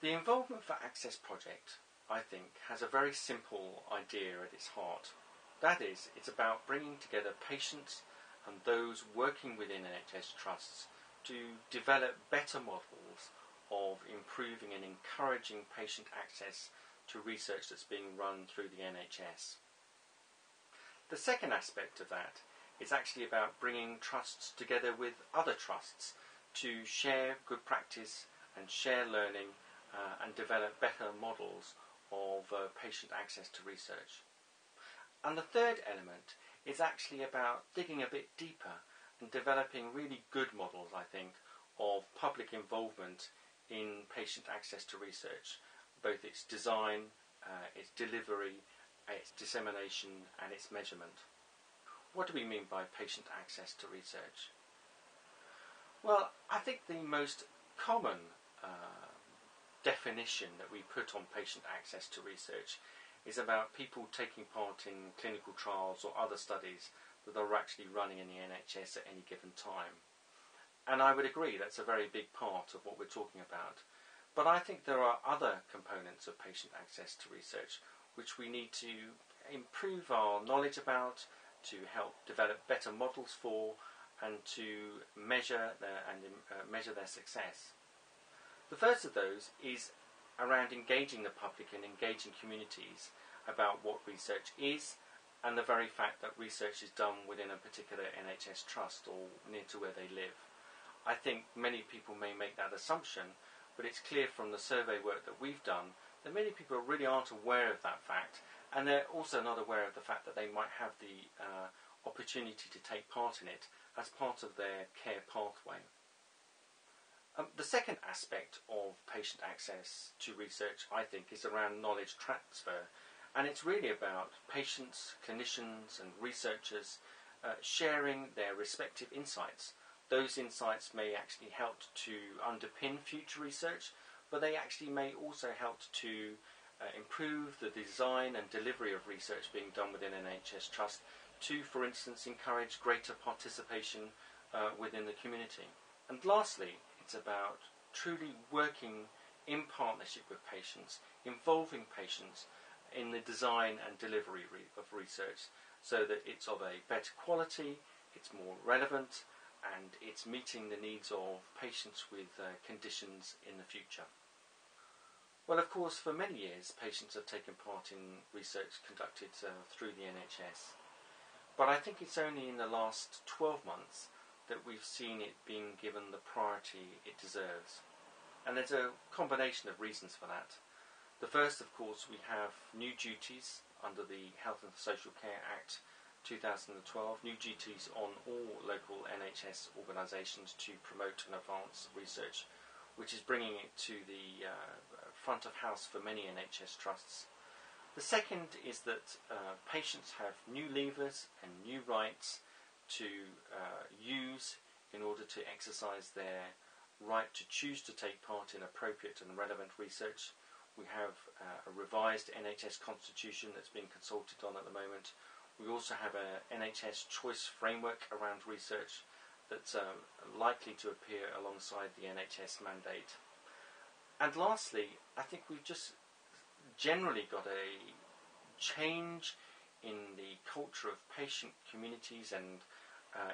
The Involvement4Access project, I think, has a very simple idea at its heart. That is, it's about bringing together patients and those working within NHS trusts to develop better models of improving and encouraging patient access to research that's being run through the NHS. The second aspect of that is actually about bringing trusts together with other trusts to share good practice and share learning and develop better models of patient access to research. And the third element is actually about digging a bit deeper and developing really good models, I think, of public involvement in patient access to research, both its design, its delivery, its dissemination and its measurement. What do we mean by patient access to research? Well, I think the most common definition that we put on patient access to research is about people taking part in clinical trials or other studies that are actually running in the NHS at any given time. And I would agree that's a very big part of what we're talking about. But I think there are other components of patient access to research which we need to improve our knowledge about, to help develop better models for, and to measure their success. The first of those is around engaging the public and engaging communities about what research is and the very fact that research is done within a particular NHS trust or near to where they live. I think many people may make that assumption, but it's clear from the survey work that we've done that many people really aren't aware of that fact, and they're also not aware of the fact that they might have the opportunity to take part in it as part of their care pathway. The second aspect of patient access to research, I think, is around knowledge transfer, and it's really about patients, clinicians and researchers sharing their respective insights. Those insights may actually help to underpin future research, but they actually may also help to improve the design and delivery of research being done within an NHS trust to, for instance, encourage greater participation within the community. And lastly, it's about truly working in partnership with patients, involving patients in the design and delivery of research so that it's of a better quality, it's more relevant, and it's meeting the needs of patients with conditions in the future. Well, of course, for many years, patients have taken part in research conducted through the NHS. But I think it's only in the last 12 months that we've seen it being given the priority it deserves. And there's a combination of reasons for that. The first, of course, we have new duties under the Health and Social Care Act 2012, new duties on all local NHS organisations to promote and advance research, which is bringing it to the front of house for many NHS trusts. The second is that patients have new levers and new rights to use in order to exercise their right to choose to take part in appropriate and relevant research. We have a revised NHS constitution that's being consulted on at the moment. We also have an NHS choice framework around research that's likely to appear alongside the NHS mandate. And lastly, I think we've just generally got a change in the culture of patient communities and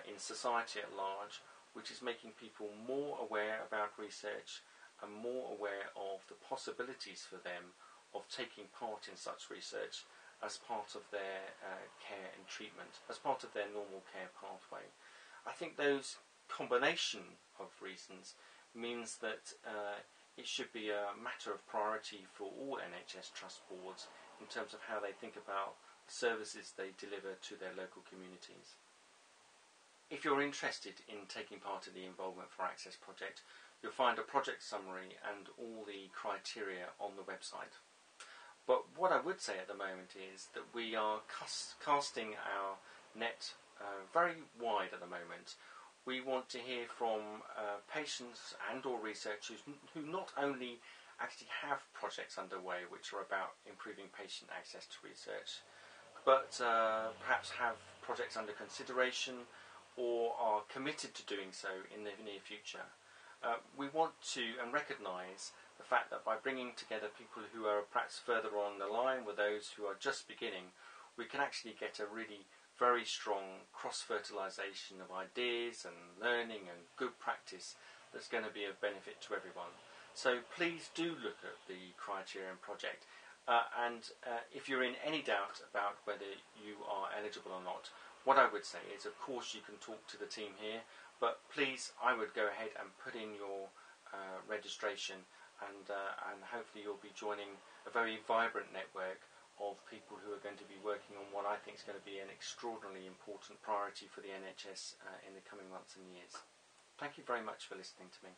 in society at large, which is making people more aware about research and more aware of the possibilities for them of taking part in such research as part of their care and treatment, as part of their normal care pathway. I think those combination of reasons means that it should be a matter of priority for all NHS trust boards in terms of how they think about the services they deliver to their local communities. If you're interested in taking part in the Involvement4Access project, you'll find a project summary and all the criteria on the website. But what I would say at the moment is that we are casting our net very wide at the moment. We want to hear from patients and or researchers who not only actually have projects underway which are about improving patient access to research, but perhaps have projects under consideration or are committed to doing so in the near future. we want to and recognise the fact that by bringing together people who are perhaps further on the line with those who are just beginning, we can actually get a really very strong cross-fertilisation of ideas and learning and good practice that's going to be of benefit to everyone. So please do look at the Criterion project, and if you're in any doubt about whether you are eligible or not, what I would say is, of course, you can talk to the team here, but please, I would go ahead and put in your registration, and hopefully you'll be joining a very vibrant network of people who are going to be working on what I think is going to be an extraordinarily important priority for the NHS in the coming months and years. Thank you very much for listening to me.